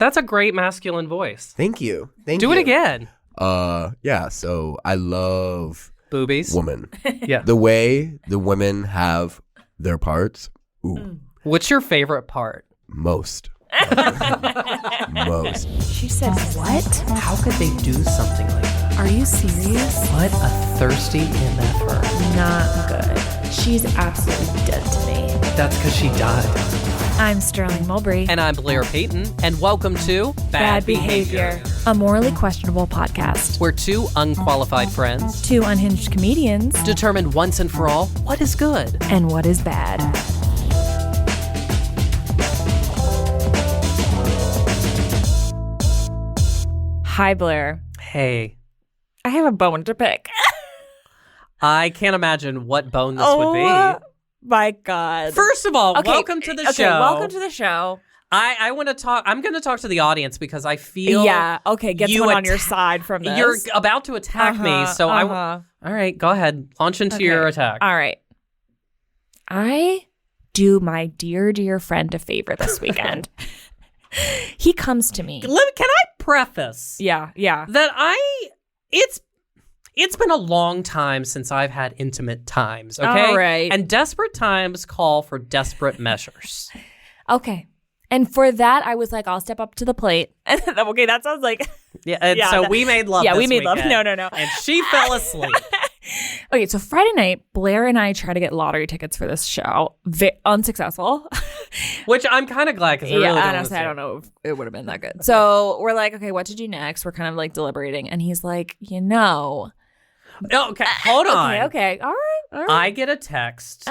That's a great masculine voice. Thank you. Do it again. Yeah, so I love boobies. Women. Yeah. The way the women have their parts. Ooh. What's your favorite part? Most. Most. She said, what? How could they do something like that? Are you serious? What a thirsty MFer. Not good. She's absolutely dead to me. That's because she died. I'm Sterling Mulberry. And I'm Blair Payton. And welcome to Bad Behavior, a morally questionable podcast. We're two unqualified friends, Two unhinged comedians, determined once and for all what is good and what is bad. Hi, Blair. Hey. I have a bone to pick. I can't imagine what bone this would be. My God. First of all, welcome to the show. Welcome to the show. I want to talk. I'm going to talk to the audience because I feel. Yeah. Okay. Get someone on your side from this. You're about to attack me, so all right, go ahead. Launch into your attack. All right. I do my dear friend a favor this weekend. He comes to me. Can I preface? Yeah. That it's been a long time since I've had intimate times, okay? All right. And desperate times call for desperate measures. Okay. And for that, I was like, I'll step up to the plate. Okay, that sounds like... Yeah, we made love this we made weekend. love. No. And she fell asleep. Okay, so Friday night, Blair and I try to get lottery tickets for this show. unsuccessful. Which I'm kind of glad because I really honestly, I don't know if it would have been that good. So we're like, okay, what to do next? We're kind of like deliberating. And he's like, Okay, hold on. Okay. All right. I get a text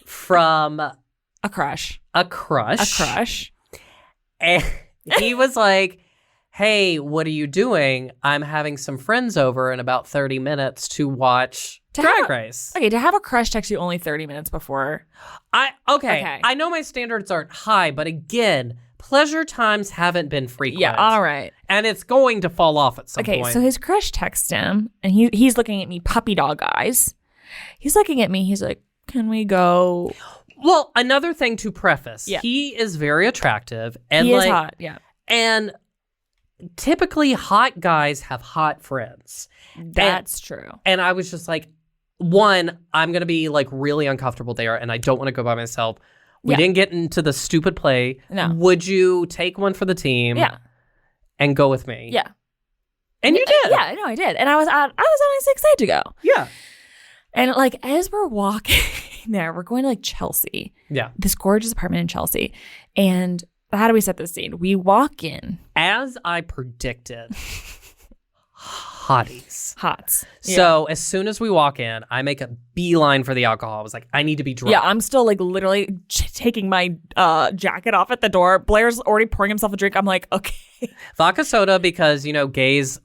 from a crush. And he was like, hey, what are you doing? I'm having some friends over in about 30 minutes to watch Drag Race. Okay, to have a crush text you only 30 minutes before. Okay. I know my standards aren't high, but again, pleasure times haven't been frequent. Yeah, all right. And it's going to fall off at some point. Okay, so his crush texts him, and he's looking at me puppy dog eyes. He's looking at me, he's like, can we go... Well, another thing to preface, he is very attractive. And he is hot, yeah. And typically hot guys have hot friends. That's true. And I was just like, one, I'm going to be like really uncomfortable there and I don't want to go by myself. We didn't get into the stupid play. No. Would you take one for the team? Yeah. And go with me? Yeah. And you did? Yeah, no, I did. And I was honestly excited to go. Yeah. And like as we're walking there, we're going to like Chelsea. Yeah. This gorgeous apartment in Chelsea. And how do we set this scene? We walk in. As I predicted, hotties. Hots. So as soon as we walk in, I make a beeline for the alcohol. I was like, I need to be drunk. Yeah, I'm still like literally taking my jacket off at the door. Blair's already pouring himself a drink. I'm like, okay. Vodka soda because, gays,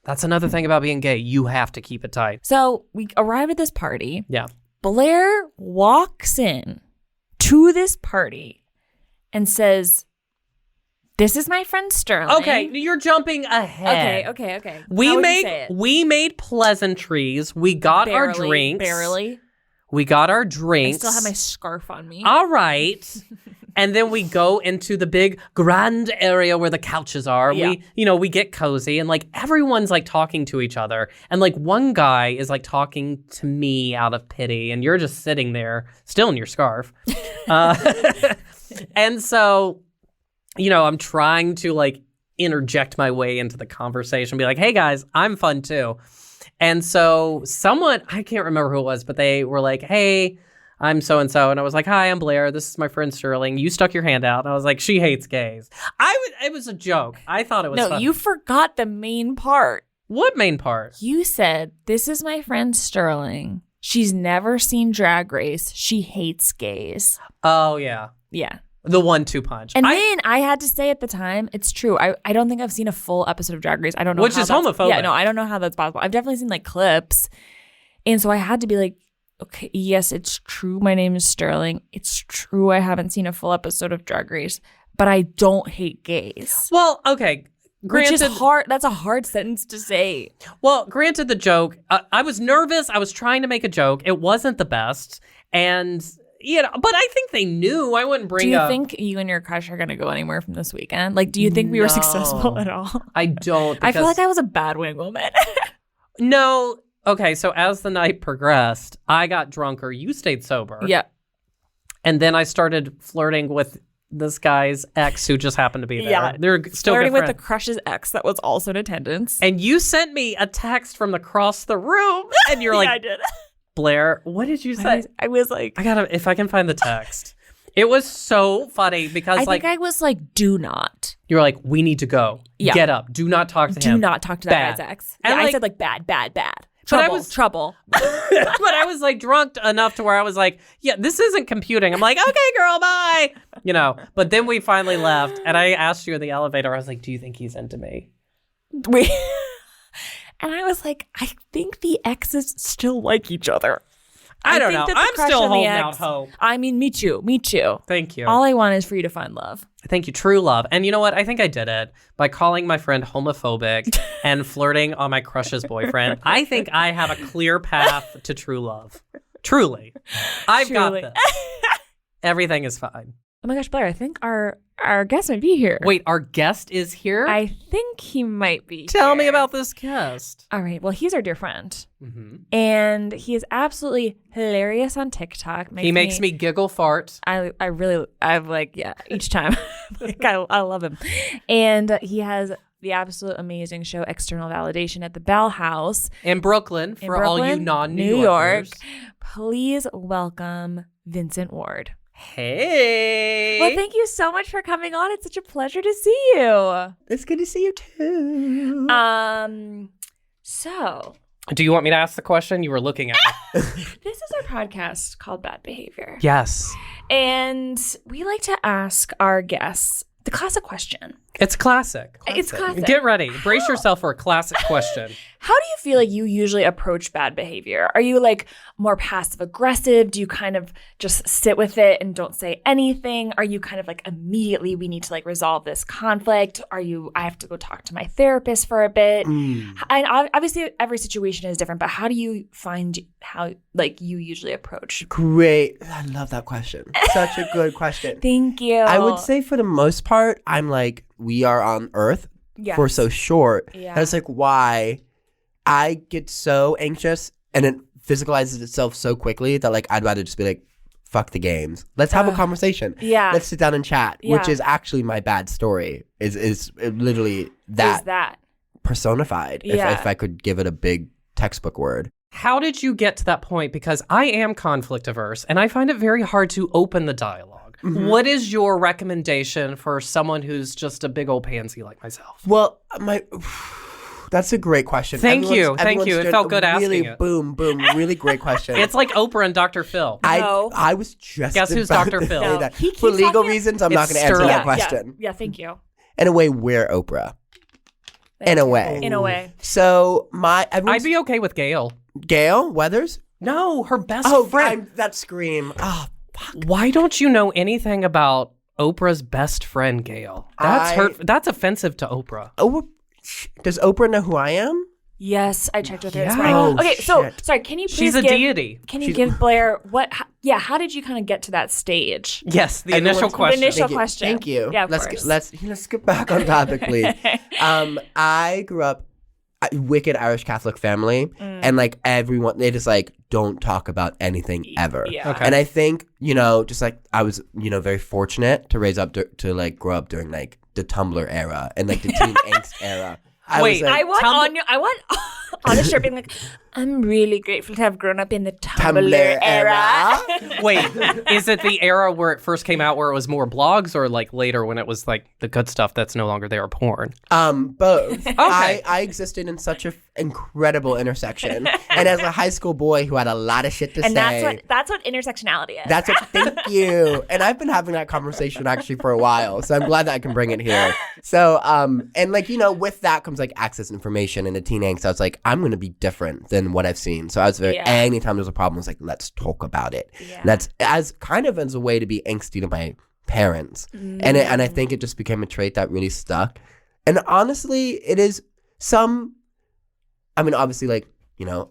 that's another thing about being gay. You have to keep it tight. So we arrive at this party. Yeah. Blair walks in to this party and says, this is my friend Sterling. Okay, you're jumping ahead. Okay. We made pleasantries. We got our drinks. Barely. We got our drinks. I still have my scarf on me. All right. And then we go into the big grand area where the couches are. Yeah. We get cozy and like everyone's like talking to each other. And like one guy is like talking to me out of pity and you're just sitting there still in your scarf. And so, I'm trying to like interject my way into the conversation, be like, hey guys, I'm fun too. And so someone, I can't remember who it was, but they were like, hey, I'm so-and-so. And I was like, hi, I'm Blair. This is my friend Sterling. You stuck your hand out. And I was like, she hates gays. It was a joke. I thought it was No, funny. you forgot the main part. What main part? You said, this is my friend Sterling. She's never seen Drag Race. She hates gays. Oh, yeah. Yeah. The 1-2 punch. And then I had to say at the time, it's true. I don't think I've seen a full episode of Drag Race. I don't know. Which is homophobic. Yeah, no, I don't know how that's possible. I've definitely seen like clips. And so I had to be like, okay, yes, it's true. My name is Sterling. It's true. I haven't seen a full episode of Drag Race, but I don't hate gays. Well, okay. Granted, which is hard. That's a hard sentence to say. Well, granted the joke, I was nervous. I was trying to make a joke. It wasn't the best. And but I think they knew. I wouldn't bring Do you up. think you and your crush are going to go anywhere from this weekend? Like, do you think we were successful at all? I don't. I feel because- like I was a bad wing woman. No. Okay, so as the night progressed, I got drunker. You stayed sober. Yeah. And then I started flirting with this guy's ex who just happened to be there. Yeah. They're still Flirting good with the friends. crush's ex that was also in attendance. And you sent me a text from across the room. And you're like, yeah, I did. Blair, what did you say? I was like, I gotta, if I can find the text. It was so funny because I like, think I was like, do not. you're like, we need to go. Yeah. Get up. Do not talk to Do him. not talk to that Bad. guy's ex. And Yeah, I like- said like bad. But I Trouble, was- trouble. But I was like drunk enough to where I was like, yeah, this isn't computing. I'm like, okay, girl, bye. But then we finally left and I asked you in the elevator, I was like, do you think he's into me? We and I was like, I think the exes still like each other. I don't think know. that the I'm crush still and the holding ex- out hope. I mean, me too. Thank you. All I want is for you to find love. Thank you. True love. And you know what? I think I did it by calling my friend homophobic and flirting on my crush's boyfriend. I think I have a clear path to true love. Truly. I've Truly. got this. Everything is fine. Oh my gosh, Blair, I think our guest might be here. Wait, our guest is here? I think he might be Tell me here. about this guest. All right. Well, he's our dear friend. Mm-hmm. And he is absolutely hilarious on TikTok. He makes me giggle fart. I'm like, yeah, each time. Like, I love him. And he has the absolute amazing show, External Validation at the Bell House. In Brooklyn, for all you Brooklyn, non-New New York. Yorkers. Please welcome Vincent Ward. Hey. Well, thank you so much for coming on. It's such a pleasure to see you. It's good to see you too. So Do you want me to ask the question? You were looking at me. this is our podcast called Bad Behavior. Yes. And we like to ask our guests the classic question. It's classic. It's classic. Get ready. Brace yourself for a classic question. How do you feel like you usually approach bad behavior? Are you like more passive aggressive? Do you kind of just sit with it and don't say anything? Are you kind of like immediately we need to like resolve this conflict? Are you I have to go talk to my therapist for a bit? And obviously every situation is different, but how do you find how like you usually approach? Great. I love that question. Such a good question. Thank you. I would say for the most part, I'm like, we are on Earth Yes. for so short. Yeah. That's like why I get so anxious and it physicalizes itself so quickly that like I'd rather just be like, fuck the games. Let's have a conversation. Yeah. Let's sit down and chat, which Yeah. is actually my bad story. Is literally that, Is that? personified. Yeah. If I could give it a big textbook word. How did you get to that point? Because I am conflict averse and I find it very hard to open the dialogue. Mm-hmm. What is your recommendation for someone who's just a big old pansy like myself? Well, that's a great question. Thank you. Everyone's Thank you. It done felt good a asking really it. boom, really great question. It's like Oprah and Dr. Phil. No. I was just Guess who's about Dr. to Phil? say No. that. He keeps For legal talking- reasons, I'm not It's going to answer Sterling. that question. Yeah, thank you. In a way, we're Oprah. In a way. In a way. So I'd be okay with Gail. Gail Weathers. No, her best Oh, friend. that scream. Oh, Why don't you know anything about Oprah's best friend, Gail? That's offensive to Oprah. does Oprah know who I am? Yes, I checked with her this Yeah. morning. Oh, Okay, so shit. sorry, can you please She's a give, deity. Can you give Blair how did you kind of get to that stage? Yes, the Everyone's- initial question. The initial Thank you. question. Thank you. Yeah, of let's course. let's get back on topic, please. I grew up wicked Irish Catholic family, and like everyone, they just like don't talk about anything ever. Yeah. Okay. And I think just like I was very fortunate to raise up to like grow up during like the Tumblr era and like the teen angst era. Wait, I want Tumblr- I want on a shirt being like, I'm really grateful to have grown up in the Tumblr, Tumblr era. Wait, is it the era where it first came out where it was more blogs or like later when it was like the good stuff that's no longer there, porn? Both. Okay. I existed in such an incredible intersection, and as a high school boy who had a lot of shit to And say. that's what intersectionality is. That's what. Thank you. And I've been having that conversation actually for a while, so I'm glad that I can bring it here. So, and like with that comes like access to information and the teen angst. I was like, I'm gonna be different than what I've seen. So I was very. Yeah. Anytime there's a problem, I was like, let's talk about it. Yeah. That's as a way to be angsty to my parents, and I think it just became a trait that really stuck. And honestly, it is some. I mean, obviously, like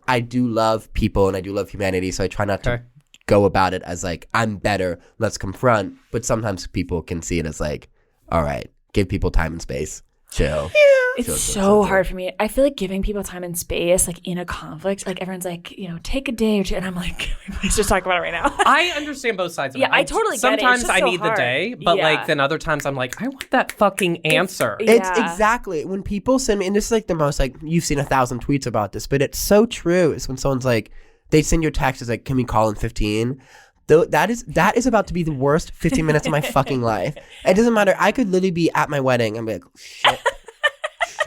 I do love people and I do love humanity, so I try not to go about it as like, I'm better, let's confront. But sometimes people can see it as like, all right, give people time and space. Chill. It's so hard for me. I feel like giving people time and space, like in a conflict, like everyone's like, take a day or two. And I'm like, can we please just talk about it right now? I understand both sides of it. Yeah, I totally get it. It's Sometimes just I so need the hard. day, but Yeah. like then other times I'm like, I want that fucking answer. It's Yeah. exactly when people send me, and this is like the most like you've seen 1,000 tweets about this, but it's so true. It's when someone's like, they send you a text, it's like, can we call in 15? Though that is about to be the worst 15 minutes of my fucking life. It doesn't matter. I could literally be at my wedding and be like, shit.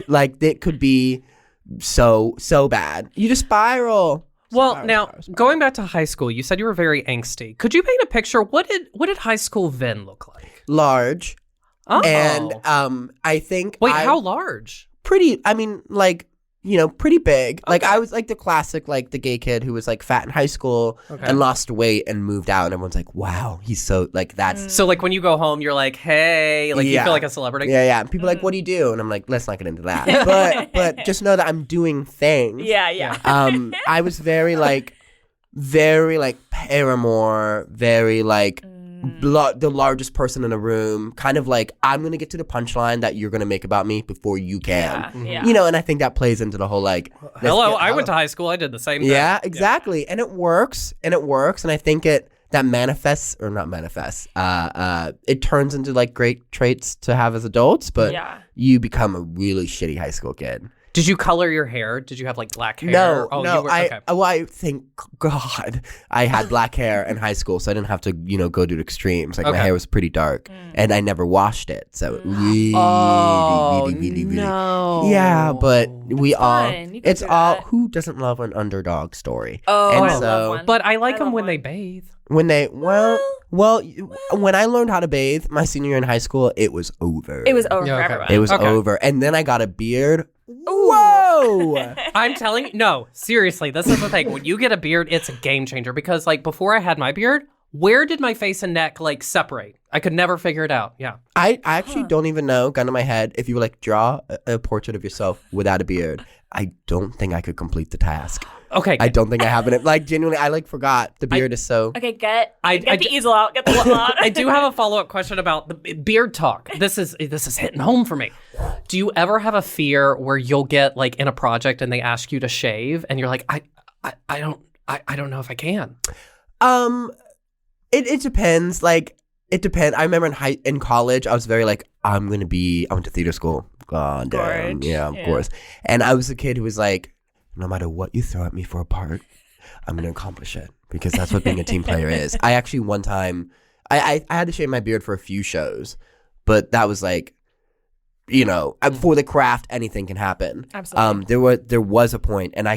Like it could be so bad. You just spiral. Well, now going back to high school, you said you were very angsty. Could you paint a picture? What did high school Vin look like? Large. Oh, And I think wait, how large? pretty, I mean, like, pretty big. Like I was like the classic, like the gay kid who was like fat in high school and lost weight and moved out, and everyone's like, wow, he's so like that's So like when you go home, you're like, hey, like you Yeah. feel like a celebrity. yeah. And people are like, what do you do? And I'm like, let's not get into that. but just know that I'm doing things. Yeah. I was very like Paramore, very like the largest person in the room, kind of like, I'm gonna get to the punchline that you're gonna make about me before you can. Yeah. And I think that plays into the whole like, Hello, I went to high school. I did the same thing. yeah, exactly. And it works. And I think that manifests, or not manifests, it turns into like great traits to have as adults, but you become a really shitty high school kid. Did you color your hair? Did you have like black hair? No. You were, okay. I thank God I had black hair in high school, so I didn't have to, go to the extremes. Like my hair was pretty dark, and I never washed it, so it really, really, no. yeah. But we all, fine. You can it's do all. that. Who doesn't love an underdog story? Oh, and I so love one. But I like I them love when one. they bathe. when they when I learned how to bathe my senior year in high school, it was over. It was over Yeah, for okay. everyone. It was Okay. over, and then I got a beard. Whoa! I'm telling you, no, seriously, this is the thing. When you get a beard, it's a game changer because like before I had my beard, where did my face and neck like separate? I could never figure it out. Yeah. I actually don't even know, gun to my head, if you were like draw a portrait of yourself without a beard, I don't think I could complete the task. Okay. I don't think I have it. Like genuinely, I like forgot. The beard is so. Okay, get I the easel out. Get the one out. I do have a follow-up question about the beard talk. This is hitting home for me. Do you ever have a fear where you'll get like in a project and they ask you to shave and you're like, I don't know if I can. It depends. Like it depends. I remember in college, I was very like, I went to theater school. God damn, Gorge. yeah, of Yeah. course. And I was the kid who was like, no matter what you throw at me for a part, I'm gonna accomplish it because that's what being a team player is. I actually one time, I had to shave my beard for a few shows, but that was like, for the craft, anything can happen. Absolutely. There was a point, and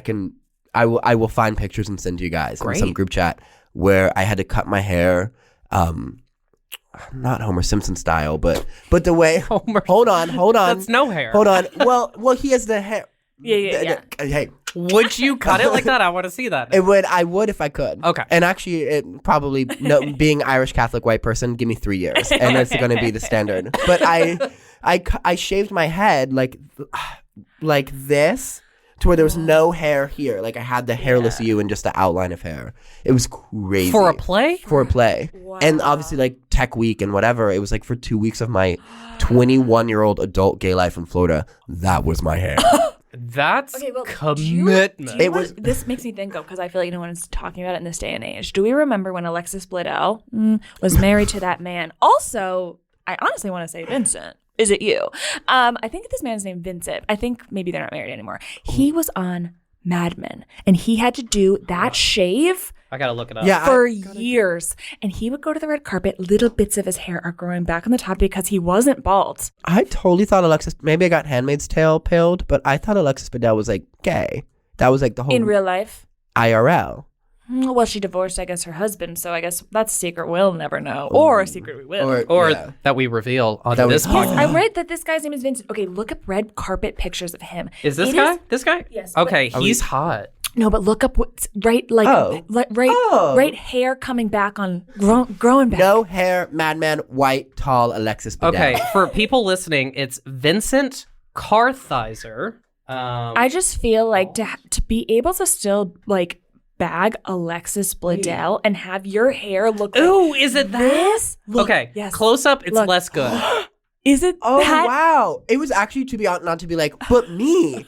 I will find pictures and send to you guys in some Great. group chat where I had to cut my hair, not Homer Simpson style, but the way. Homer. Hold on. That's no hair. Hold on. Well, he has the hair. Yeah. Hey, Would you cut it like that? I want to see that. I would if I could. Okay. And actually, it probably being Irish Catholic white person, give me 3 years, and that's going to be the standard. But I shaved my head like this, to where there was no hair here. Like I had the hairless you and just the outline of hair. It was crazy. For a play? For a play. Wow. And obviously like tech week and whatever, it was like for 2 weeks of my 21-year-old adult gay life in Florida. That was my hair. That's Okay, well, commitment. It was- This makes me think of, because I feel like no one's talking about it in this day and age. Do we remember when Alexis Bledel was married to that man? Also, I honestly want to say Vincent. Is it you? I think this man's named Vincent. I think maybe they're not married anymore. He was on Mad Men, and he had to do that shave I gotta look it up. Yeah. for years. And he would go to the red carpet. Little bits of his hair are growing back on the top because he wasn't bald. I totally thought maybe I got Handmaid's Tale pilled, but I thought Alexis Bledel was like gay. That was like the whole In real life. IRL. Well, she divorced, I guess, her husband. So I guess that's a secret we'll never know. Or a secret we will. Or yeah. that we reveal on That this was- podcast. I read that this guy's name is Vincent. Okay, look up red carpet pictures of him. Is this It guy? This guy? Yes. Okay, but- he's hot. No, but look up what's right, like, Oh. right hair coming back on, growing back. No hair, madman, white, tall, Alexis Bledel. Okay, for people listening, it's Vincent Kartheiser. I just feel like to be able to still like bag Alexis Bledel and have your hair look like Ooh, is it that? this? Look, Okay, yes. close up, it's Look. less good. Is it Oh that? wow! It was actually, to be honest, not to be like, but me,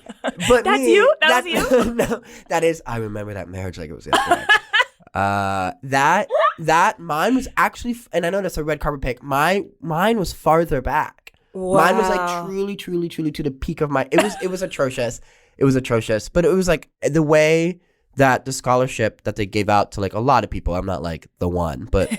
but That's me. you? That was you? No, that is. I remember that marriage like it was yesterday. That mine was actually, and I know that's a red carpet pick. Mine was farther back. Wow. Mine was like truly to the peak of my. It was atrocious. It was atrocious, but it was like the way that the scholarship that they gave out to like a lot of people. I'm not like the one, but.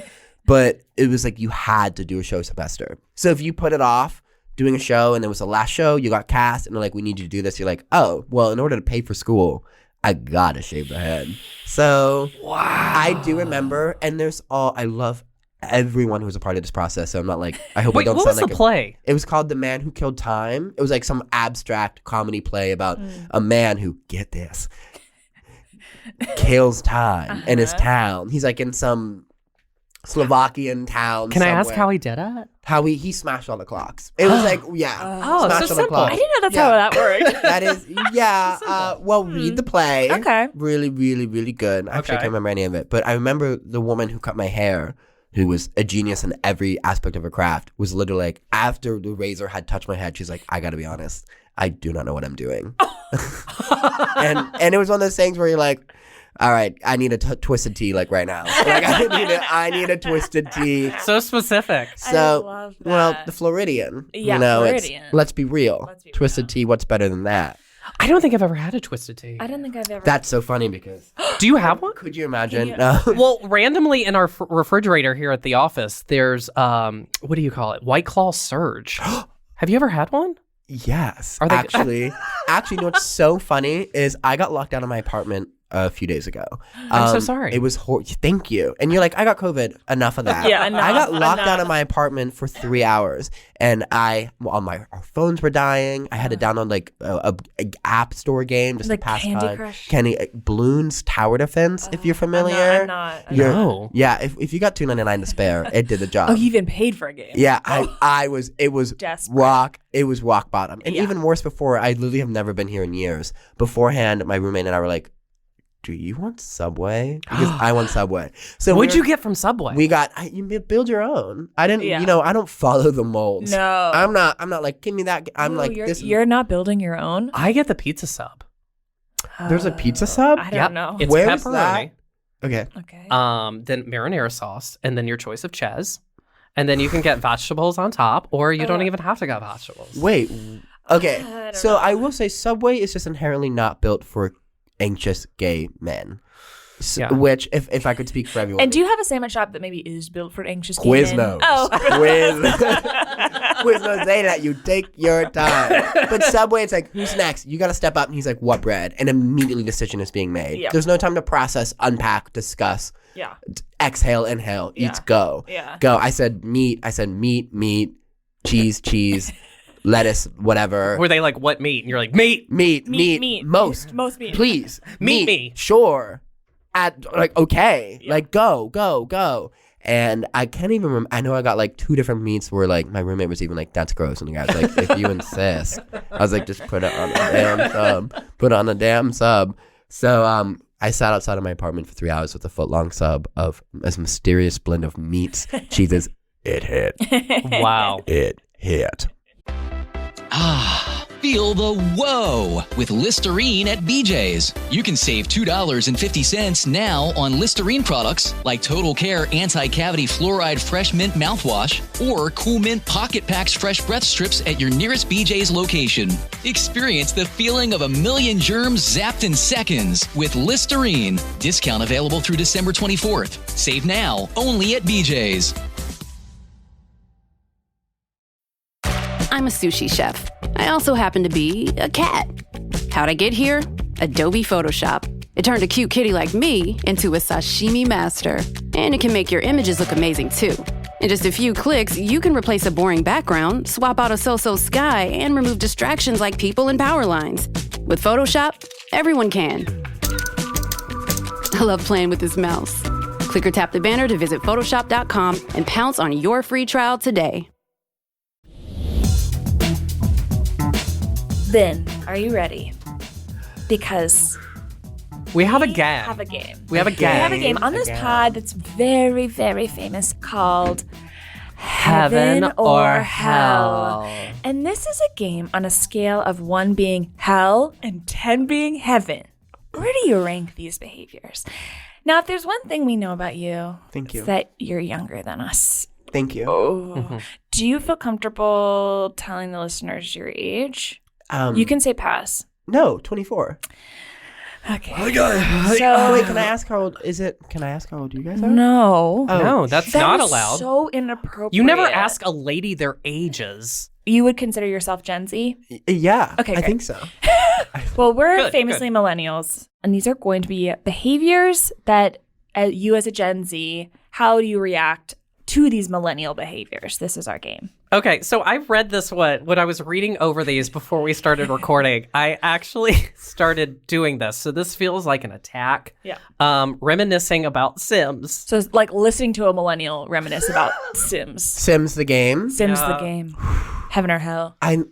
But it was like you had to do a show semester. So if you put it off doing a show and it was the last show, you got cast and they're like, we need you to do this. You're like, oh, well, in order to pay for school, I gotta shave the head. So Wow. I do remember, and I love everyone who was a part of this process. So I'm not like, I hope I Wait, don't what sound was like the play? It was called The Man Who Killed Time. It was like some abstract comedy play about a man who, get this, kills time in his town. He's like in some Slovakian town. Can I ask somewhere. how he did it? How he smashed all the clocks. It was like, yeah. Oh, smashed so all the simple. clocks. I didn't know that's Yeah. how that worked. That is, yeah. Well, read the play. Okay. Really, really, really good. Actually, I Okay. can't remember any of it. But I remember the woman who cut my hair, who was a genius in every aspect of her craft, was literally like, after the razor had touched my head, she's like, I gotta be honest, I do not know what I'm doing. and it was one of those things where you're like, all right, I need a twisted tea like right now. Like I need a twisted tea. So specific. So, love well, that. the Floridian. Yeah, you know, Floridian. let's be real. Let's be Twisted real. tea, what's better than that? I don't think I've ever had a twisted tea. I don't think I've ever. That's so funny because Do you have one? could you imagine? you- No. Well, randomly in our refrigerator here at the office, there's what do you call it? White Claw Surge. Have you ever had one? Yes. Are they- actually, you know what's so funny is I got locked out of my apartment a few days ago. I'm so sorry. It was thank you. And you're like, I got COVID. Enough of that. Yeah, enough, I got locked enough. out of my apartment for 3 hours, and our phones were dying. I had to download like a app store game just Like to pass Candy time. Crush? Bloons Tower Defense, if you're familiar. I'm not. You're- No. Yeah, if you got $2.99 to spare, it did the job. Oh, you even paid for a game. Yeah, it was Desperate. rock bottom. And Yeah. even worse before, I literally have never been here in years. Beforehand, my roommate and I were like, do you want Subway? Because I want Subway. So What'd you get from Subway? We got, you build your own. I didn't, Yeah. I don't follow the molds. No. I'm not like, give me that. I'm Ooh, like, you're not building your own. I get the pizza sub. There's a pizza sub? I Yep. don't know. It's Where is pepperoni. Okay. Okay. Then marinara sauce, and then your choice of ches. And then you can get vegetables on top, or you don't even have to get vegetables. Wait. Okay. I don't So know. I will say Subway is just inherently not built for anxious gay men. Yeah. Which, if I could speak for everyone. And do you have a sandwich shop that maybe is built for anxious gay Quiz men? knows. Oh. Quiznos, they let you take your time. But Subway, it's like, who's next? You got to step up. And he's like, what bread? And immediately decision is being made. Yep. There's no time to process, unpack, discuss, Yeah. exhale, inhale, Yeah. eat, go. Yeah. Go. I said meat, meat, cheese, lettuce, whatever. Were they like, what meat? And you're like, meat. Meat, Most meat. please. Meet me. Sure. Okay. Yeah. Like, go. And I can't even remember. I know I got like 2 different meats where like my roommate was even like, that's gross. And the guy was like, if you insist. I was like, just put it on the damn sub. Put it on the damn sub. So I sat outside of my apartment for 3 hours with a foot-long sub of a mysterious blend of meats, cheeses. It hit. Wow. It hit. Ah, feel the whoa with Listerine at BJ's. You can save $2.50 now on Listerine products like Total Care Anti-Cavity Fluoride Fresh Mint Mouthwash or Cool Mint Pocket Packs Fresh Breath Strips at your nearest BJ's location. Experience the feeling of a million germs zapped in seconds with Listerine. Discount available through December 24th. Save now, only at BJ's. I'm a sushi chef. I also happen to be a cat. How'd I get here? Adobe Photoshop. It turned a cute kitty like me into a sashimi master. And it can make your images look amazing too. In just a few clicks, you can replace a boring background, swap out a so-so sky, and remove distractions like people and power lines. With Photoshop, everyone can. I love playing with this mouse. Click or tap the banner to visit Photoshop.com and pounce on your free trial today. Then, are you ready? Because We have a game. Have a game. We have a game. We have a game on this pod that's very, very famous called Heaven or Hell. And this is a game on a scale of 1 being hell and 10 being heaven. Where do you rank these behaviors? Now, if there's one thing we know about you, Thank you. it's that you're younger than us. Thank you. Oh. Do you feel comfortable telling the listeners your age? You can say pass. No, 24. Okay. Oh, wait, can I ask how old is it? Can I ask how old you guys are? No. Oh, No, that's That not is allowed. so inappropriate. You never ask a lady their ages. You would consider yourself Gen Z? Yeah. Okay, I great. think so. Well, we're Good, famously millennials, and these are going to be behaviors that you as a Gen Z, how do you react to these millennial behaviors? This is our game. Okay, so I read this one when I was reading over these before we started recording. I actually started doing this, so this feels like an attack. Yeah. Reminiscing about Sims. So it's like listening to a millennial reminisce about Sims. Sims the game. Sims the game. Heaven or hell. I'm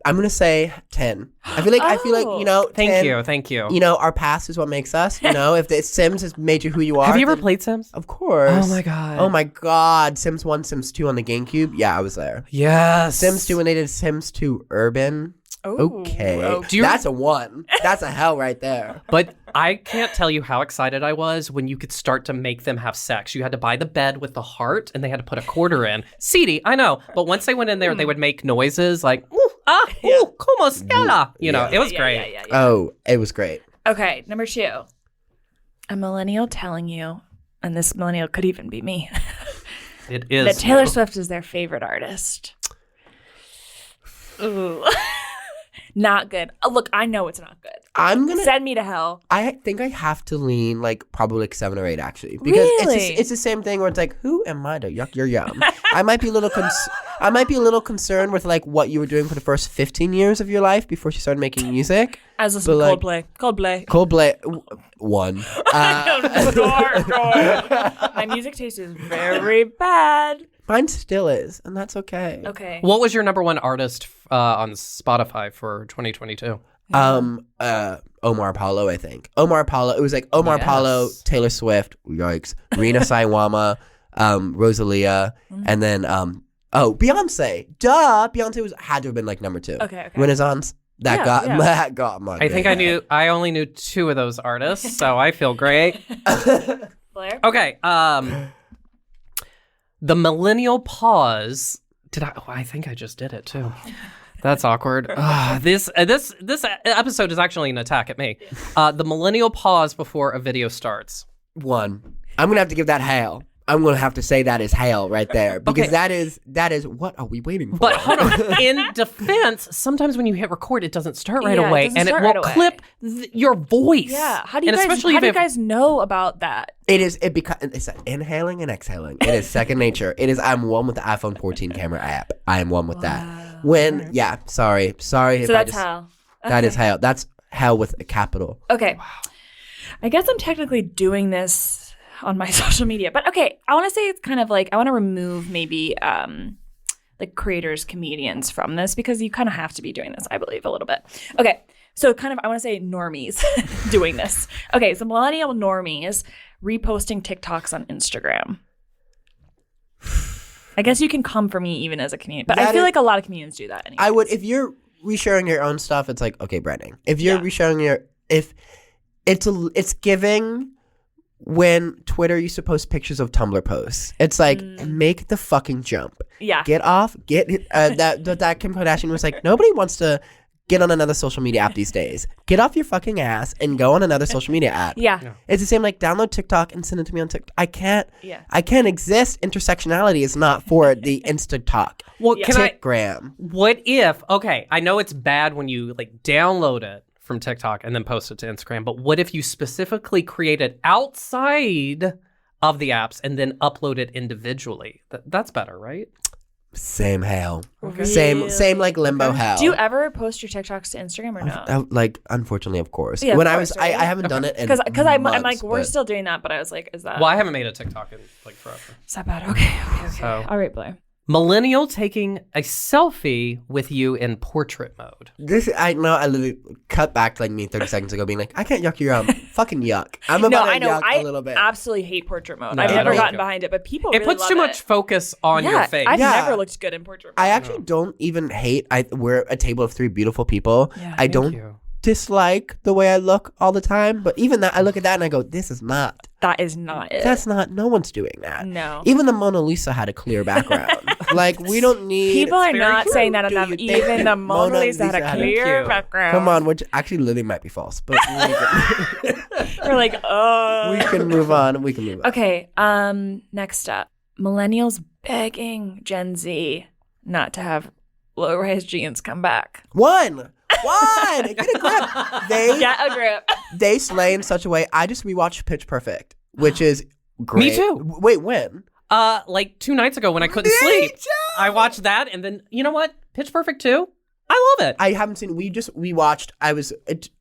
gonna say 10. I feel like you know. Thank 10, you, thank you. You know, our past is what makes us. You know, if the Sims has made you who you are. Have you ever then- played Sims? Of course. Oh my god. Oh my god. Sims 1, Sims 2 on the GameCube. Yeah, I was there. Yes. Sims 2 when they did Sims 2 Urban. Okay. Do you- That's a 1. That's a hell right there. But I can't tell you how excited I was when you could start to make them have sex. You had to buy the bed with the heart, and they had to put a quarter in. Seedy, I know. But once they went in there, they would make noises like, ooh, como stella. You know, it was great. Yeah. Oh, it was great. Okay, number 2. A millennial telling you, and this millennial could even be me, It is. that Taylor Swift is their favorite artist. Ooh. Not good. Oh, look, I know it's not good. I'm gonna. Send me to hell. I think I have to lean like probably like 7 or 8 actually because Really? it's the same thing where it's like who am I to yuck your yum? I might be a little concerned with like what you were doing for the first 15 years of your life before you started making music. I was listening to Coldplay. Coldplay 1. My music taste is very bad. Mine still is, and that's okay. Okay. What was your number one artist on Spotify for 2022? Omar Apollo, I think. Omar Apollo. It was like Omar Apollo, Taylor Swift, yikes, Rina Saiwama, Rosalia, and then Beyonce. Duh, Beyonce had to have been like number 2. Okay. Renaissance. That got my. I think I only knew 2 of those artists, so I feel great. Blair? Okay. The millennial pause. Did I? Oh, I think I just did it too. That's awkward. This episode is actually an attack at me. The millennial pause before a video starts. 1. I'm gonna have to give that hail. I'm gonna have to say that is hail right there because Okay. that is what are we waiting for? But hold on. In defense, sometimes when you hit record, it doesn't start right Yeah, it away, doesn't and it start will right away. clip your voice. Yeah. How do And you especially if guys know about that? It's inhaling and exhaling. It is second nature. I'm one with the iPhone 14 camera app. I am one with that. Sorry if So I that's just, hell. that is hell. That's hell with a capital. Okay. I guess I'm technically doing this on my social media. But okay, I want to say it's kind of like I want to remove maybe like creators, comedians from this because you kind of have to be doing this, I believe, a little bit. Okay, so kind of I want to say normies doing this. Okay, so millennial normies reposting TikToks on Instagram. I guess you can come for me even as a comedian, but I feel like a lot of comedians do that anyway. I would if you're resharing your own stuff. It's like okay, branding. If you're resharing if it's giving. When Twitter used to post pictures of Tumblr posts, it's like make the fucking jump. Yeah. Get off. That Kim Kardashian was like nobody wants to get on another social media app these days. Get off your fucking ass and go on another social media app. Yeah. It's the same like download TikTok and send it to me on TikTok. I can't exist. Intersectionality is not for the Insta-talk. Well, can I? Tikgram. What if? Okay, I know it's bad when you like download it from TikTok and then post it to Instagram, but what if you specifically create it outside of the apps and then upload it individually? That's better, right? Same hell. Okay. Same like limbo hell. Do you ever post your TikToks to Instagram or no? Like unfortunately, of course. Yeah, When of I course, was, right? I haven't done it in Because I'm months, like we're but- still doing that, but I was like, is that Well, I haven't made a TikTok in like forever. is that bad? Okay. So All right, Blair. Millennial taking a selfie with you in portrait mode. I literally cut back to like me 30 seconds ago being like, I can't yuck your fucking yuck. I'm about to yuck a little bit. I absolally hate portrait mode. No, I've never me gotten too. behind it, but people It really puts love too much focus on your face. I've Yeah. never looked good in portrait mode. I actually don't even hate. We're a table of 3 beautiful people. Yeah, I don't you. dislike the way I look all the time, but even that, I look at that and I go, this is not. That is not it. That's not. No one's doing that. No. Even the Mona Lisa had a clear background. Like, we don't need. People are very not true. saying that Do enough. you think Even the Mona Lisa had a Lisa clear Thank you. background. Come on, which actually literally might be false, but We're like, we can move on. We can move on. Okay, next up. Millennials begging Gen Z not to have low-rise jeans come back. One. Get a grip. Get a grip. They slay in such a way. I just rewatched Pitch Perfect, which is great. Me too. Wait, when? Like 2 nights ago when I couldn't Me sleep. too. I watched that, and then, you know what? Pitch Perfect 2. I love it. I haven't seen. We watched. I was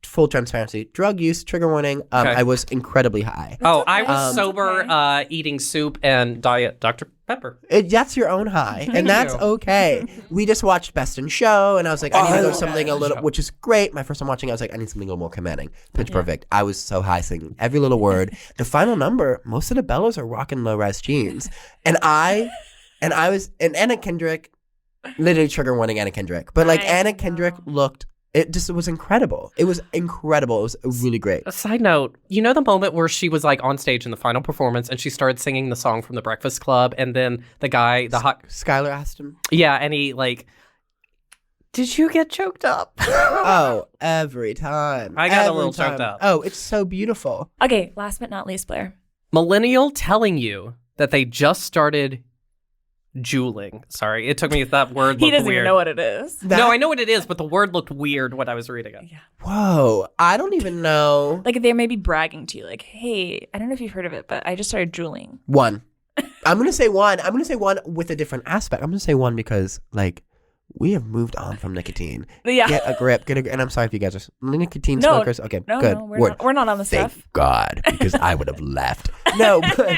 full transparency. Drug use. Trigger warning. Okay. I was incredibly high. I was okay. sober, eating soup and diet Dr. Pepper. That's your own high, and that's you. okay. We just watched Best in Show, and I was like, I need to go love something Best a in little, Show. which is great. My first time watching, I was like, I need something a little more commanding. Pitch Perfect. I was so high, singing every little word. The final number, most of the Bellas are rocking low-rise jeans, and Anna Kendrick. Literally trigger warning Anna Kendrick. But like I Anna know. Kendrick looked, it was incredible. It was incredible. It was really great. A side note, you know the moment where she was like on stage in the final performance and she started singing the song from The Breakfast Club, and then the guy, Skylar asked him. yeah, and he like, did you get choked up? Oh, every time. I got a Every little time. choked up. Oh, it's so beautiful. Okay, last but not least, Blair. Millennial telling you that they just started jeweling. Sorry, it took me that word. He looked doesn't weird. even know what it is. No, I know what it is, but the word looked weird when I was reading it. Whoa, I don't even know. Like they may be bragging to you, like, hey, I don't know if you've heard of it, but I just started drooling. One. I'm going to say one. I'm going to say one with a different aspect. I'm going to say one because, like, we have moved on from nicotine. Yeah. Get a grip. And I'm sorry if you guys are nicotine No, smokers. Okay, No, good. no, Word. we're not on the Thank stuff. God, because I would have left. No, but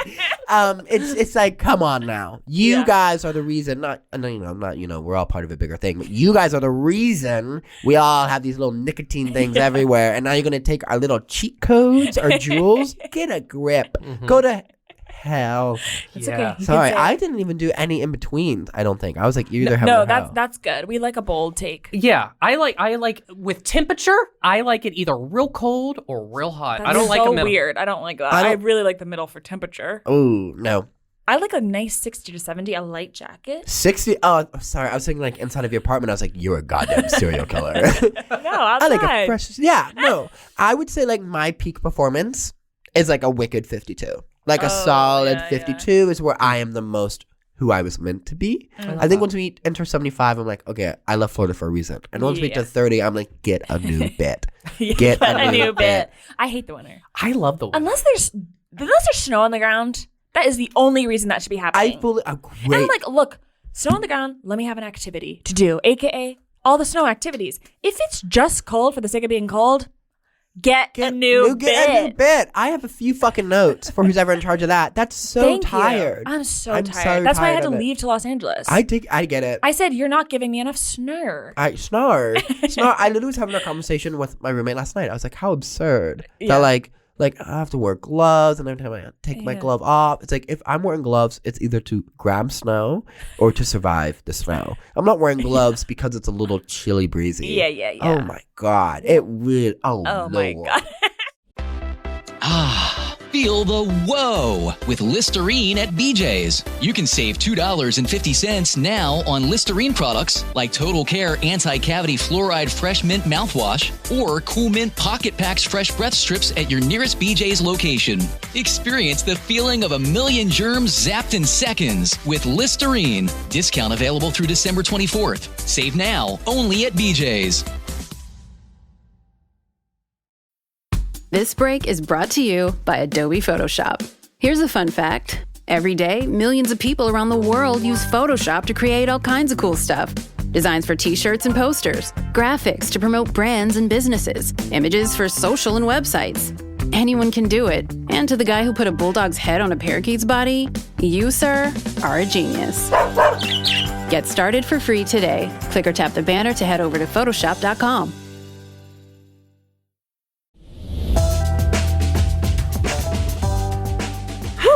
it's like, come on now. You guys are the reason. Not we're all part of a bigger thing, but you guys are the reason we all have these little nicotine things everywhere. And now you're gonna take our little cheat codes, our jewels. Get a grip. Go to hell. It's Yeah. okay. You can Sorry, say I it. didn't even do any in between. I don't think I was like, you either have No, or hell. that's good. We like a bold take. Yeah, I like with temperature. I like it either real cold or real hot. That's I don't like so a middle. weird. I don't like that. I I don't- really like the middle for temperature. Oh no. I like a nice 60 to 70, a light jacket. 60. Oh, sorry. I was thinking like inside of your apartment. I was like, you're a goddamn serial killer. No, I outside. like a fresh. Yeah, no. I would say like my peak performance is like a wicked 52. Like a solid yeah, 52 is where I am the most who I was meant to be. I think once we enter 75, I'm like, okay, I left Florida for a reason. And once we get to 30, I'm like, get a new bit. Get a new bit. I hate the winter. I love the winter. Unless there's snow on the ground, that is the only reason that should be happening. I'm And great. I'm like, look, snow on the ground, let me have an activity to do, aka all the snow activities. If it's just cold for the sake of being cold, get a new bit. I have a few fucking notes for who's ever in charge of that. That's so Thank you. tired. I'm so I'm tired. so That's why I had tired to of it. leave to Los Angeles. I get it. I said, you're not giving me enough snore. I snarl. I literally was having a conversation with my roommate last night. I was like, how absurd Yeah. that like I have to wear gloves, and every time I take my glove off, it's like if I'm wearing gloves, it's either to grab snow or to survive the snow. I'm not wearing gloves because it's a little chilly breezy. Yeah. Oh my God. It really, Oh my Lord. God. Ah, feel the whoa with Listerine at BJ's. You can save $2.50 now on Listerine products like Total Care Anti-Cavity Fluoride Fresh Mint Mouthwash or Cool Mint Pocket Packs Fresh Breath Strips at your nearest BJ's location. Experience the feeling of a million germs zapped in seconds with Listerine. Discount available through December 24th. Save now only at BJ's. This break is brought to you by Adobe Photoshop. Here's a fun fact. Every day, millions of people around the world use Photoshop to create all kinds of cool stuff. Designs for t-shirts and posters, graphics to promote brands and businesses, images for social and websites. Anyone can do it, And to the guy who put a bulldog's head on a parakeet's body, you, sir, are a genius. Get started for free today. Click or tap the banner to head over to Photoshop.com.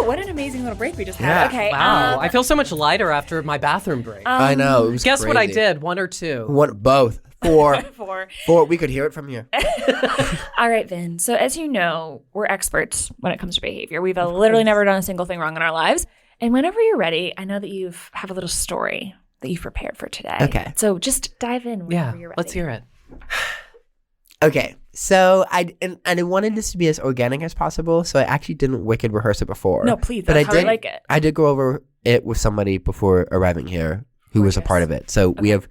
What an amazing little break we just had. Yeah. Okay. Wow. I feel so much lighter after my bathroom break. I know. It was Guess what I crazy. did? 1 or 2? Both. 4. Four. 4. We could hear it from here. All right, Vin. So as you know, we're experts when it comes to behavior. We've literally never done a single thing wrong in our lives. And whenever you're ready, I know that you have a little story that you've prepared for today. Okay. So just dive in whenever you're ready. Let's hear it. Okay, so I wanted this to be as organic as possible, so I actually didn't wicked rehearse it before. No, please. But That's how did, I like it. I did go over it with somebody before arriving here who was a part of it. So we have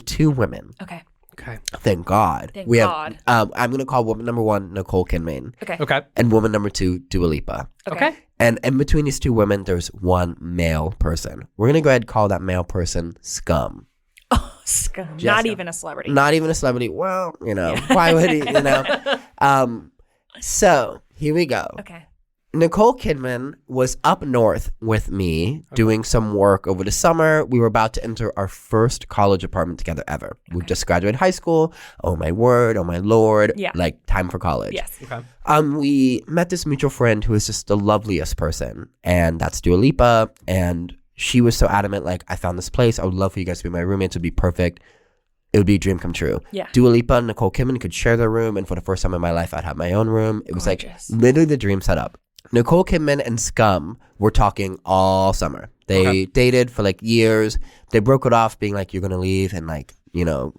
2 women. Okay. Okay. Thank God. Thank we God. have. I'm gonna call woman number 1 Nicole Kidman, Okay. Okay. and woman number 2 Dua Lipa. Okay. And in between these 2 women, there's 1 male person. We're gonna go ahead and call that male person Scum. Oh, scum. Not even a celebrity. Not even a celebrity. Well, why would he? So here we go. Okay. Nicole Kidman was up north with me doing some work over the summer. We were about to enter our first college apartment together ever. We just graduated high school. Oh my word, oh my lord. Yeah. Like time for college. Yes. Okay. We met this mutual friend who is just the loveliest person, and that's Dua Lipa. And she was so adamant, like, I found this place. I would love for you guys to be my roommates. It would be perfect. It would be a dream come true. Yeah. Dua Lipa and Nicole Kidman could share their room, and for the first time in my life, I'd have my own room. It was Gorgeous. like literally the dream set up. Nicole Kidman and Scum were talking all summer. They dated for like years. They broke it off being like, you're going to leave, and like,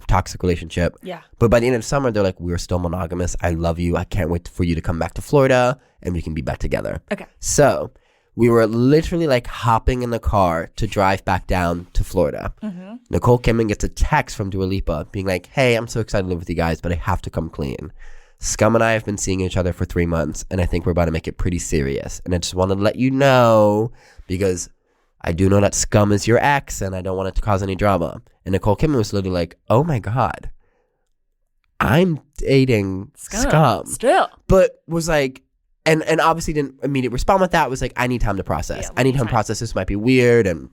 toxic relationship. Yeah. But by the end of the summer, they're like, we're still monogamous. I love you. I can't wait for you to come back to Florida and we can be back together. Okay. So we were literally like hopping in the car to drive back down to Florida. Mm-hmm. Nicole Kidman gets a text from Dua Lipa being like, hey, I'm so excited to live with you guys, but I have to come clean. Scum and I have been seeing each other for 3 months, and I think we're about to make it pretty serious. And I just wanted to let you know, because I do know that Scum is your ex, and I don't want it to cause any drama. And Nicole Kidman was literally like, oh my God, I'm dating Scum. Still. But was like, and obviously didn't immediately respond with that. Was like, I need time to process. Yeah, I need time to process. This might be weird. And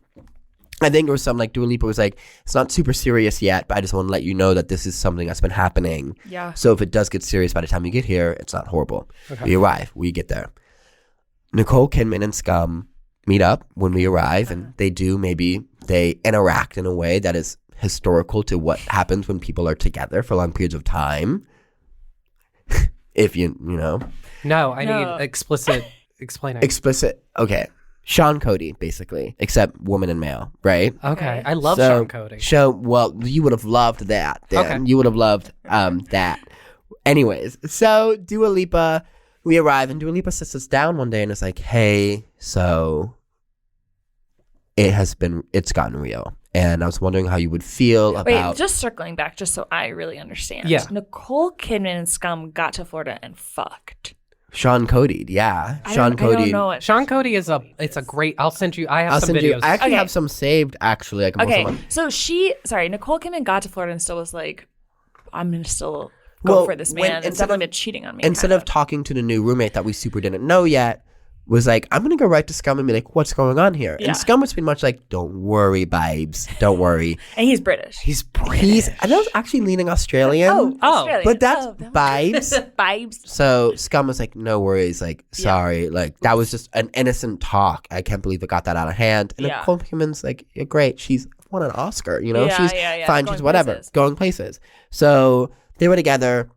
I think there was some like Dua Lipa was like, it's not super serious yet, but I just want to let you know that this is something that's been happening. Yeah. So if it does get serious by the time you get here, it's not horrible. Okay. We arrive. We get there. Nicole Kidman and Scum meet up when we arrive, and they interact in a way that is historical to what happens when people are together for long periods of time. If you know. No, I need explicit explaining. Explicit. Okay. Sean Cody, basically, except woman and male, right? Okay. I love So, Sean Cody. Well, you would have loved that. Dan. Okay. You would have loved that. Anyways, so Dua Lipa, we arrive, and Dua Lipa sits us down one day and is like, hey, so it's gotten real. And I was wondering how you would feel about... Wait, just circling back, just so I really understand. Yeah. Nicole Kidman and Scum got to Florida and fucked. Sean Cody, yeah. I don't know it. Sean Cody is a great. I'll send you. I have I'll some send videos. you. I actually Okay. have some saved, actually. I can post them Okay, on- so Nicole Kidman got to Florida and still was like, I'm going to still go for this man. It's definitely been cheating on me. Instead kind of talking to the new roommate that we super didn't know yet, was like, I'm going to go right to Scum and be like, what's going on here? Yeah. And Scum was pretty much like, don't worry, babes. Don't worry. And he's British. And I was actually leaning Australian. Australian. But that's Oh, that vibes. Vibes. So Scum was like, no worries. Like, sorry. Like, that was just an innocent talk. I can't believe it got that out of hand. And Yeah. Nicole Kidman's like, yeah, great. She's won an Oscar, you know? Yeah, she's yeah. fine. Going She's whatever. places. Going places. So they were together.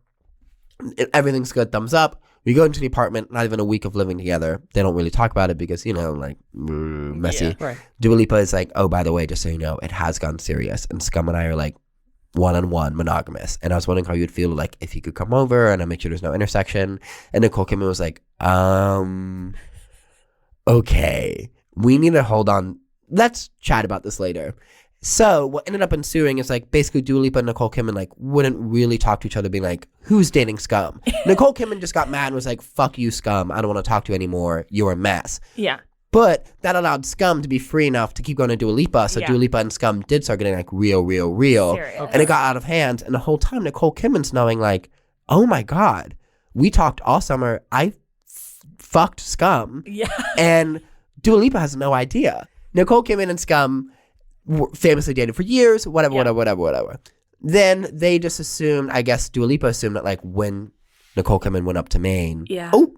Everything's good. Thumbs up. We go into the apartment, not even a week of living together. They don't really talk about it because, messy. Yeah. Right. Dua Lipa is like, oh, by the way, just so you know, it has gone serious. And Scum and I are like one-on-one monogamous. And I was wondering how you'd feel like if you could come over and I make sure there's no intersection. And Nicole Kidman was like, okay, we need to hold on. Let's chat about this later. So what ended up ensuing is like basically Dua Lipa and Nicole Kidman like wouldn't really talk to each other, being like, who's dating Scum? Nicole Kidman just got mad and was like, fuck you, Scum. I don't want to talk to you anymore. You're a mess. Yeah. But that allowed Scum to be free enough to keep going to Dua Lipa. So Yeah. Dua Lipa and Scum did start getting like real. Serious. And it got out of hand. And the whole time Nicole Kidman's knowing like, oh my God, we talked all summer. I fucked Scum. Yeah. And Dua Lipa has no idea. Nicole Kidman and Scum were famously dated for years, whatever. Then they just assumed, I guess Dua Lipa assumed that like when Nicole Kidman went up to Maine. Yeah. Oh,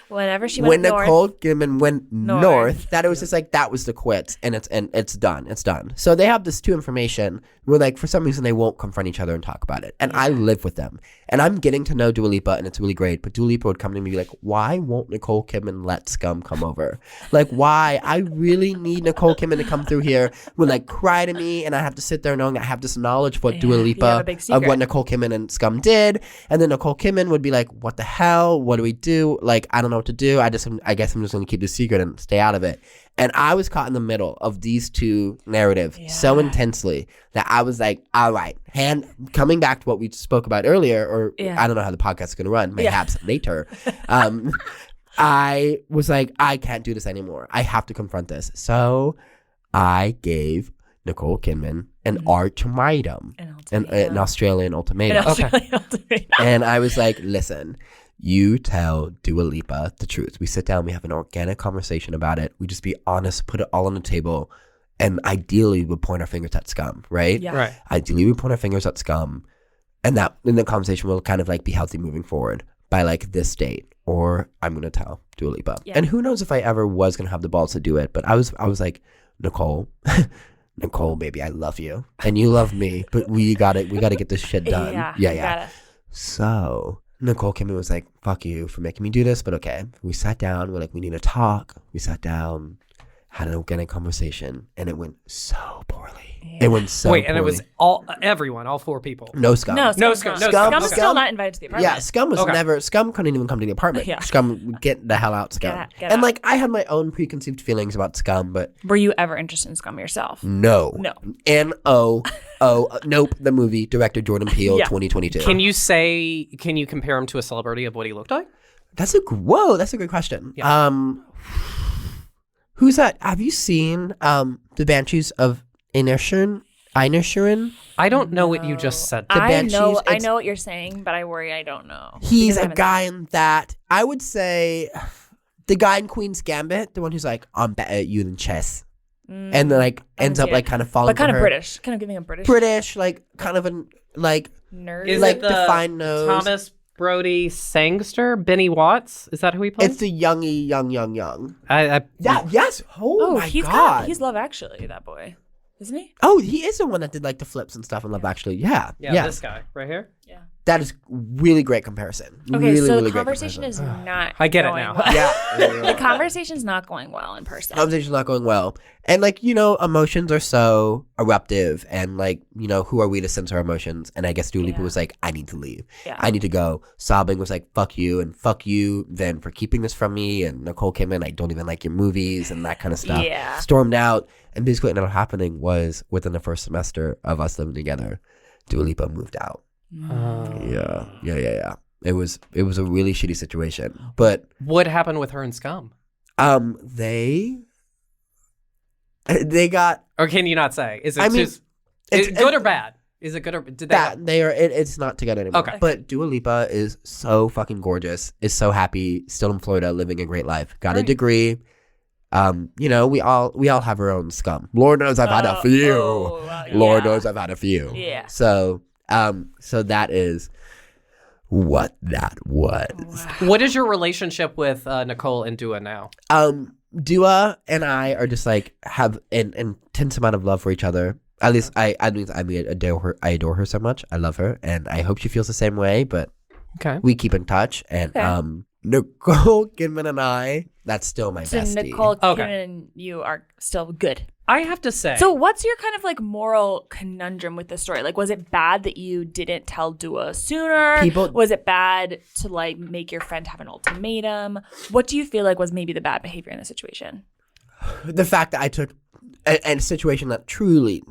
Whenever she went when north. Nicole Kidman went north, that it was just like that was the quits, and it's done. So they have this two information where like for some reason they won't confront each other and talk about it. And I live with them, and I'm getting to know Dua Lipa, and it's really great. But Dua Lipa would come to me and be like, "Why won't Nicole Kidman let Scum come over? Like why? I really need Nicole Kidman to come through here." Would like cry to me, and I have to sit there knowing I have this knowledge of what Dua you have Lipa a big of secret. what Nicole Kidman and Scum did, and then Nicole Kidman would be like, "What the hell? What do we do? Like I don't know what to do. I guess I'm just going to keep the secret and stay out of it." And I was caught in the middle of these two narratives so intensely that I was like, all right, coming back to what we spoke about earlier, or I don't know how the podcast is going to run, perhaps later. I was like, I can't do this anymore. I have to confront this. So I gave Nicole Kidman an ultimatum, an Australian ultimatum. And I was like, listen, you tell Dua Lipa the truth. We sit down, we have an organic conversation about it. We just be honest, put it all on the table, and ideally we point our fingers at Scum, right? Yeah. Right. Ideally we point our fingers at Scum, and that in the conversation will kind of like be healthy moving forward by like this date, or I'm gonna tell Dua Lipa. Yeah. And who knows if I ever was gonna have the balls to do it, but I was like, Nicole, baby, I love you and you love me, but we gotta get this shit done. Yeah. So Nicole Kidman was like, fuck you for making me do this, but okay. We sat down, we're like, we need to talk. We sat down, had an organic conversation, and it went so poorly. It went so poorly. And it was everyone, all four people. No Scum. No, No Scum. Scum. Scum Okay. is still not invited to the apartment. Yeah, Scum was Scum couldn't even come to the apartment. Yeah. Scum, get the hell out, Scum. Get and out. like, I had my own preconceived feelings about Scum, but Were you ever interested in Scum yourself? no. Nope, the movie, director Jordan Peele, Yeah. 2022. Can you compare him to a celebrity of what he looked like? That's a great question. Yeah. Who's that? Have you seen the Banshees of Inisherin? I don't know what you just said. The I Banshees, know what you're saying, but I worry I don't know. He's Because I a haven't guy in that. I would say the guy in Queen's Gambit, the one who's like, I'm better at you than chess. And then like ends up like kind of falling but kind for of her. British. Kind of giving a British, like kind of an like nerd. Is like it the defined nose. Thomas Brody Sangster? Benny Watts? Is that who he plays? It's the young. I Yeah, yes. Oh my God. He's Love Actually, that boy. Isn't he? Oh, he is the one that did like the flips and stuff in Love Actually. Yeah. this guy right here. Yeah. That is really great comparison. Okay, really, so really the great conversation is comparison. not I get it going now. well. Yeah. The conversation's not going well in person. Conversation's not going well. And like, emotions are so eruptive, and like, who are we to censor our emotions? And I guess Dua Lipa was like, I need to leave. Yeah. I need to go. Sobbing was like, fuck you, and fuck you then for keeping this from me, and Nicole Kidman, I don't even like your movies and that kind of stuff. Yeah. Stormed out. And basically what ended up happening was within the first semester of us living together, Dua Lipa moved out. Yeah. It was a really shitty situation. But What happened with her and Scum? they got Or can you not say? Is it I mean, is it good or bad? Is it good or did they? that they are it's not together anymore. Okay. But Dua Lipa is so fucking gorgeous, is so happy, still in Florida, living a great life. Got a degree. We all have our own Scum. Lord knows I've had a few. Lord knows I've had a few. Yeah. So that is what that was. What is your relationship with Nicole and Dua now? Dua and I are just like have an intense amount of love for each other. At least I adore her. I adore her so much. I love her, and I hope she feels the same way. But Okay. we keep in touch, and Nicole Kidman and I, that's still my So bestie. Nicole Okay. Kidman and you are still good. I have to say. So what's your kind of like moral conundrum with this story? Like, was it bad that you didn't tell Dua sooner? Was it bad to like make your friend have an ultimatum? What do you feel like was maybe the bad behavior in the situation? The fact that I took a situation that truly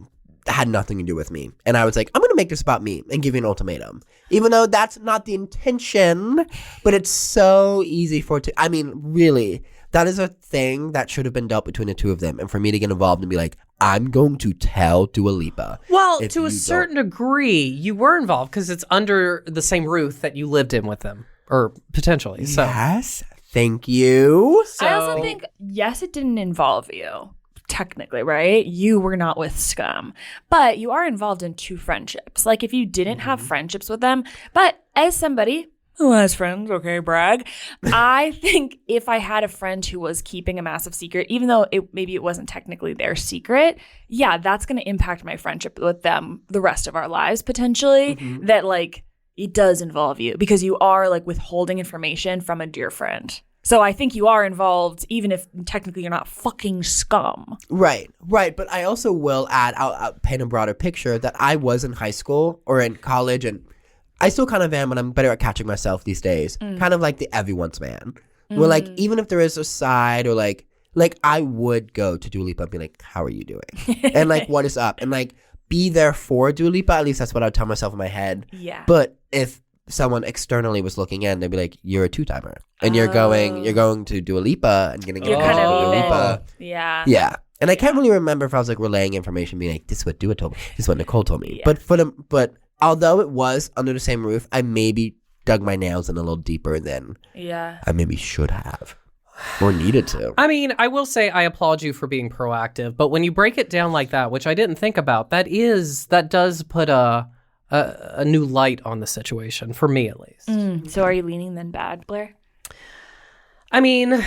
had nothing to do with me, and I was like, I'm going to make this about me and give you an ultimatum. Even though that's not the intention, but it's so easy for it to, I mean, really, that is a thing that should have been dealt between the two of them. And for me to get involved and be like, I'm going to tell Dua Lipa. Well, if to you a certain degree, you were involved because it's under the same roof that you lived in with them, or potentially. So Yes. Thank you. I also think, yes, it didn't involve you, technically, right? You were not with scum, but you are involved in 2 friendships. Like, if you didn't have friendships with them, but as somebody who has friends, okay, brag, I think if I had a friend who was keeping a massive secret, even though maybe it wasn't technically their secret, yeah, that's going to impact my friendship with them the rest of our lives, potentially, that, like, it does involve you because you are like withholding information from a dear friend. So I think you are involved, even if technically you're not fucking scum. Right. But I also will add, I'll paint a broader picture that I was in high school or in college, and I still kind of am, but I'm better at catching myself these days. Kind of like the everyone's man. Where like, even if there is a side or like I would go to Dua Lipa and be like, how are you doing? And like, what is up? And like, be there for Dua Lipa. At least that's what I would tell myself in my head. Yeah. But if someone externally was looking in, they'd be like, you're a 2-timer. And you're going to Dua Lipa and getting You're kind of Dua even. Lipa. Yeah. Yeah. And I can't really remember if I was like relaying information, being like, this is what Dua told me. This is what Nicole told me. Yeah. But although it was under the same roof, I maybe dug my nails in a little deeper than I maybe should have or needed to. I mean, I will say I applaud you for being proactive, but when you break it down like that, which I didn't think about, that does put a new light on the situation, for me at least. So are you leaning then bad, Blair? I mean,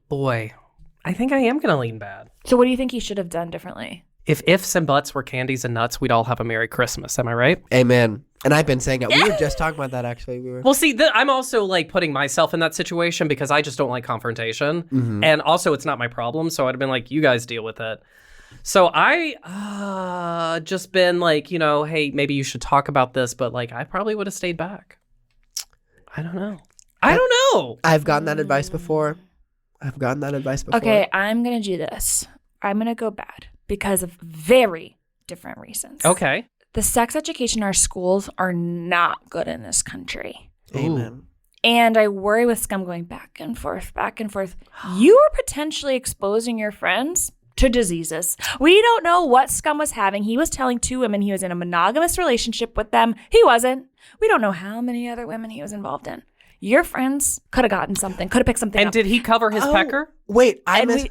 boy, I think I am going to lean bad. So what do you think he should have done differently? If ifs and buts were candies and nuts, we'd all have a Merry Christmas. Am I right? Amen. And I've been saying that. We were just talking about that, actually. Well, see, I'm also like putting myself in that situation because I just don't like confrontation. And also, it's not my problem. So I'd have been like, you guys deal with it. So I just been like, hey, maybe you should talk about this. But like, I probably would have stayed back. I don't know. I've gotten that advice before. Okay, I'm going to do this. I'm going to go bad because of very different reasons. Okay. The sex education in our schools are not good in this country. Amen. And I worry with scum going back and forth. You are potentially exposing your friends to diseases. We don't know what scum was having. He was telling 2 women he was in a monogamous relationship with them. He wasn't. We don't know how many other women he was involved in. Your friends could have gotten something, could have picked something And up. did he cover his pecker? Wait,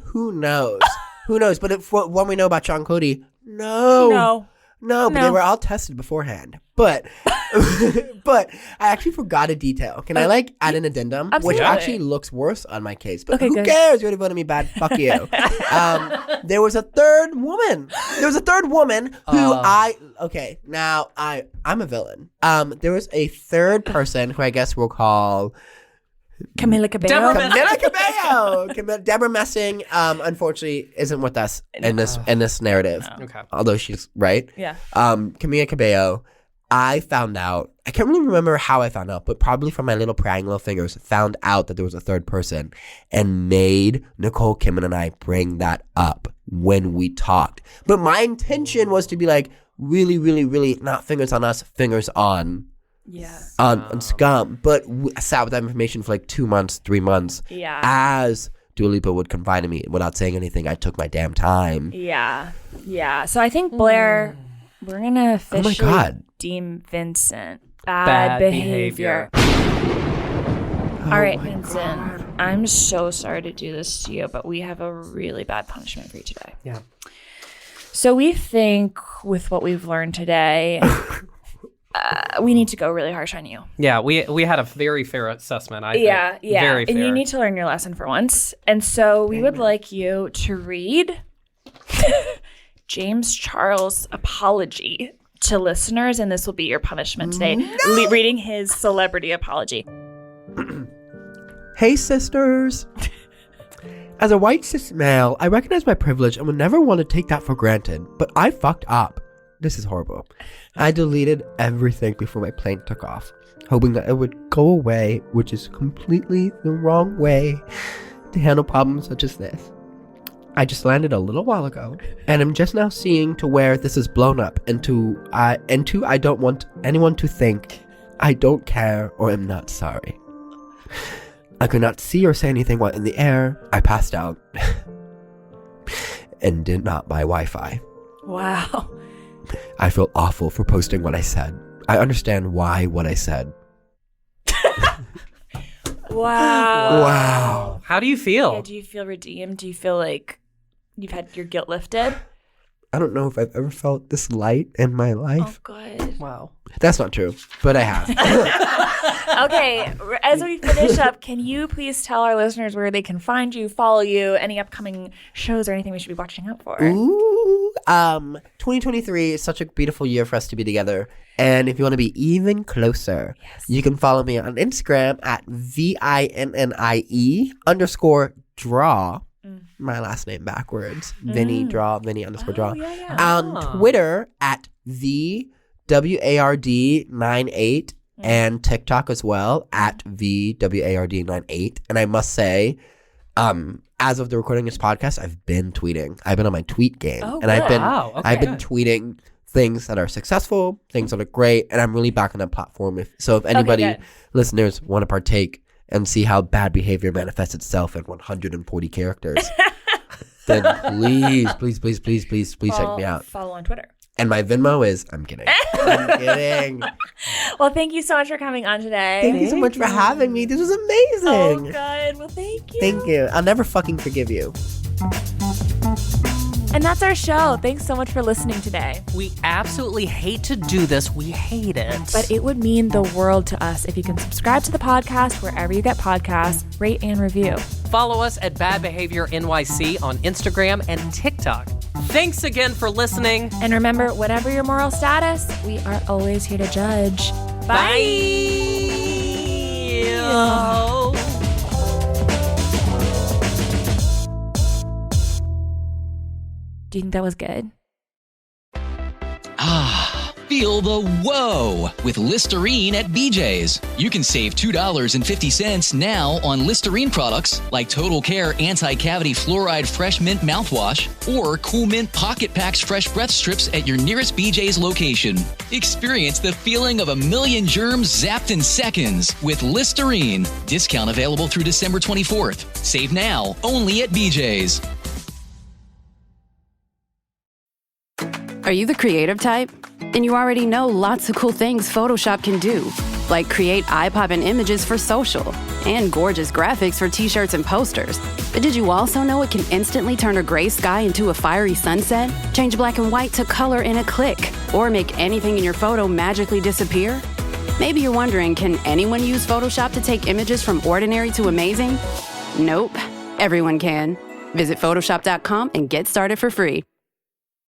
who knows? Who knows? But what we know about Sean Cody, no, but they were all tested beforehand. But but I actually forgot a detail. Can I like add an addendum? Absolutely. Which actually looks worse on my case. But Okay, who good. cares? You already voted me bad. Fuck you. There was a third woman. Who now I'm a villain. There was a third person who I guess we'll call Camila Cabello. Camila Cabello. Deborah Messing, unfortunately, isn't with us in this narrative. Okay. Although she's right. Yeah. Camila Cabello. I found out. I can't really remember how I found out, but probably from my little triangular fingers, found out that there was a third person, and made Nicole Kidman and I bring that up when we talked. But my intention was to be like, really, really, really, not fingers on us, fingers on. Yeah. On scum, but I sat with that information for like 2 months, 3 months. Yeah. As Dua Lipa would confide in me without saying anything. I took my damn time. Yeah. So I think Blair, we're gonna officially deem Vincent bad behavior. All right, Vincent. I'm so sorry to do this to you, but we have a really bad punishment for you today. Yeah. So we think with what we've learned today. We need to go really harsh on you. Yeah, we had a very fair assessment, I think. Yeah. Very fair. And you need to learn your lesson for once. And so we would like you to read James Charles' apology to listeners, and this will be your punishment today. Reading his celebrity apology. Hey, sisters. As a white cis male, I recognize my privilege and would never want to take that for granted, but I fucked up. This is horrible. I deleted everything before my plane took off, hoping that it would go away, which is completely the wrong way to handle problems such as this. I just landed a little while ago, and I'm just now seeing to where this is blown up, and I don't want anyone to think I don't care or am not sorry. I could not see or say anything while in the air. I passed out and did not buy Wi-Fi. Wow. I feel awful for posting what I said. I understand why what I said. Wow. How do you feel? Yeah, do you feel redeemed? Do you feel like you've had your guilt lifted? I don't know if I've ever felt this light in my Oh, life. good. Wow. That's not true, but I have. Okay, as we finish up, can you please tell our listeners where they can find you, follow you, any upcoming shows or anything we should be watching out for? Ooh, 2023 is such a beautiful year for us to be together. And if you want to be even closer, you can follow me on Instagram at VINNIE_draw. My last name backwards. Vinny draw, Vinny _draw. Oh, yeah. On Twitter at VWARD98 and TikTok as well at VWARD98. And I must say, as of the recording of this podcast, I've been tweeting. I've been on my tweet game. Oh, and I've been Wow, okay. I've been tweeting things that are successful, things that are great, and I'm really back on that platform. If anybody, good. listeners, want to partake and see how bad behavior manifests itself in 140 characters, then please check me out. Follow on Twitter. And my Venmo is, I'm kidding. I'm kidding. Well, thank you so much for coming on today. Thank you so much for having me. This was Oh, amazing. good. Well, thank you. Thank you. I'll never fucking forgive you. And that's our show. Thanks so much for listening today. We absolutely hate to do this. We hate it. But it would mean the world to us if you can subscribe to the podcast wherever you get podcasts, rate and review. Follow us at Bad Behavior NYC on Instagram and TikTok. Thanks again for listening. And remember, whatever your moral status, we are always here to judge. Bye. Do you think that was good? Ah, feel the whoa with Listerine at BJ's. You can save $2.50 now on Listerine products like Total Care Anti-Cavity Fluoride Fresh Mint Mouthwash or Cool Mint Pocket Packs Fresh Breath Strips at your nearest BJ's location. Experience the feeling of a million germs zapped in seconds with Listerine. Discount available through December 24th. Save now, only at BJ's. Are you the creative type? Then you already know lots of cool things Photoshop can do, like create eye-popping images for social and gorgeous graphics for t-shirts and posters. But did you also know it can instantly turn a gray sky into a fiery sunset, change black and white to color in a click, or make anything in your photo magically disappear? Maybe you're wondering, can anyone use Photoshop to take images from ordinary to amazing? Nope, everyone can. Visit Photoshop.com and get started for free.